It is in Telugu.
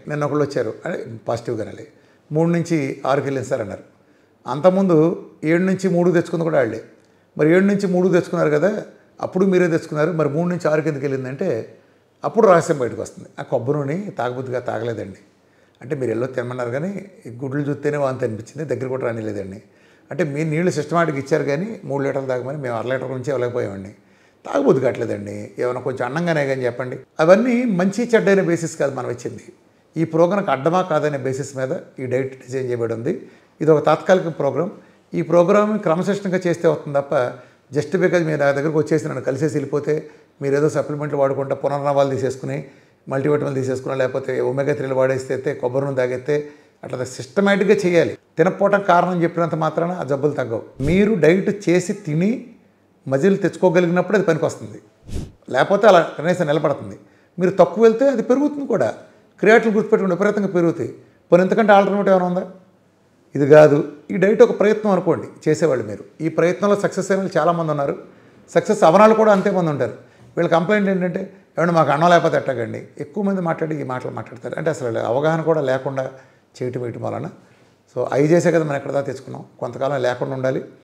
నిన్న ఒకళ్ళు వచ్చారు అంటే పాజిటివ్గానే 3-6కి వెళ్ళింది సార్ అన్నారు. అంతకుముందు 7-3 తెచ్చుకుంది కూడా వాళ్ళే. మరి 7-3 తెచ్చుకున్నారు కదా, అప్పుడు మీరే తెచ్చుకున్నారు, మరి 3-6కి ఎందుకు వెళ్ళిందంటే అప్పుడు రహస్యం బయటకు వస్తుంది. ఆ కొబ్బరి నూనె తాగబుద్దిగా తాగలేదండి అంటే మీరు ఎల్లో తినమన్నారు కానీ గుడ్లు చూస్తేనే వాంతి అనిపించింది, దగ్గర కూడా రానిలేదండి. అంటే మీ నీళ్ళు సిస్టమాటిక్ ఇచ్చారు కానీ 3 లీటర్లు తాగమని మేము 1/2 లీటర్ నుంచి ఇవ్వలేకపోయామండి. తాగబుద్ది కావట్లేదండి, ఏమైనా కొంచెం అన్నంగానే కానీ చెప్పండి. అవన్నీ మంచి చెడ్డైన బేసిస్ కాదు మనం ఇచ్చింది. ఈ ప్రోగ్రాంకి అడ్డమా కాదనే బేసిస్ మీద ఈ డైట్ డిజైన్ చేయబడి ఉంది. ఇది ఒక తాత్కాలిక ప్రోగ్రాం. ఈ ప్రోగ్రామ్ క్రమశిక్షణగా చేస్తే అవుతుంది తప్ప జస్ట్ బికాజ్ మీరు నా దగ్గరకు వచ్చేసి నన్ను కలిసేసి వెళ్ళిపోతే మీరు ఏదో సప్లిమెంట్లు వాడుకుంటా పునర్నవాలు తీసేసుకుని మల్టీవిటమిన్లు తీసేసుకున్నా లేకపోతే ఒమేగా 3లు వాడేస్తే కొబ్బరి నూనె తాగేస్తే అట్లా సిస్టమేటిక్గా చేయాలి. తినకపోవటం కారణం చెప్పినంత మాత్రాన ఆ జబ్బులు తగ్గవు. మీరు డైట్ చేసి తిని మజిల్ తెచ్చుకోగలిగినప్పుడు అది పనికి వస్తుంది, లేకపోతే అలా కనీసం నిలబడుతుంది. మీరు తక్కువ వెళ్తే అది పెరుగుతుంది కూడా. క్రియాటిన్ గుర్తుపెట్టుకుని విపరీతంగా పెరుగుతాయి. పోనీ ఎంతకంటే ఆల్టర్నేటివ్ ఏమైనా ఉందా? ఇది కాదు. ఈ డైట్ ఒక ప్రయత్నం అనుకోండి చేసేవాళ్ళు. మీరు ఈ ప్రయత్నంలో సక్సెస్ అయిన వాళ్ళు చాలామంది ఉన్నారు, సక్సెస్ అవనాలు కూడా అంతేమంది ఉంటారు. వీళ్ళ కంప్లైంట్ ఏంటంటే ఏమన్నా మాకు అన్నం లేకపోతే ఎట్టగండి. ఎక్కువ మంది మాట్లాడి ఈ మాటలు మాట్లాడతారు. అంటే అసలు అవగాహన కూడా లేకుండా చేయటం వేయటం వలన. సో అవి చేసే కదా మనం ఎక్కడ దాకా తెచ్చుకున్నాం. కొంతకాలం లేకుండా ఉండాలి.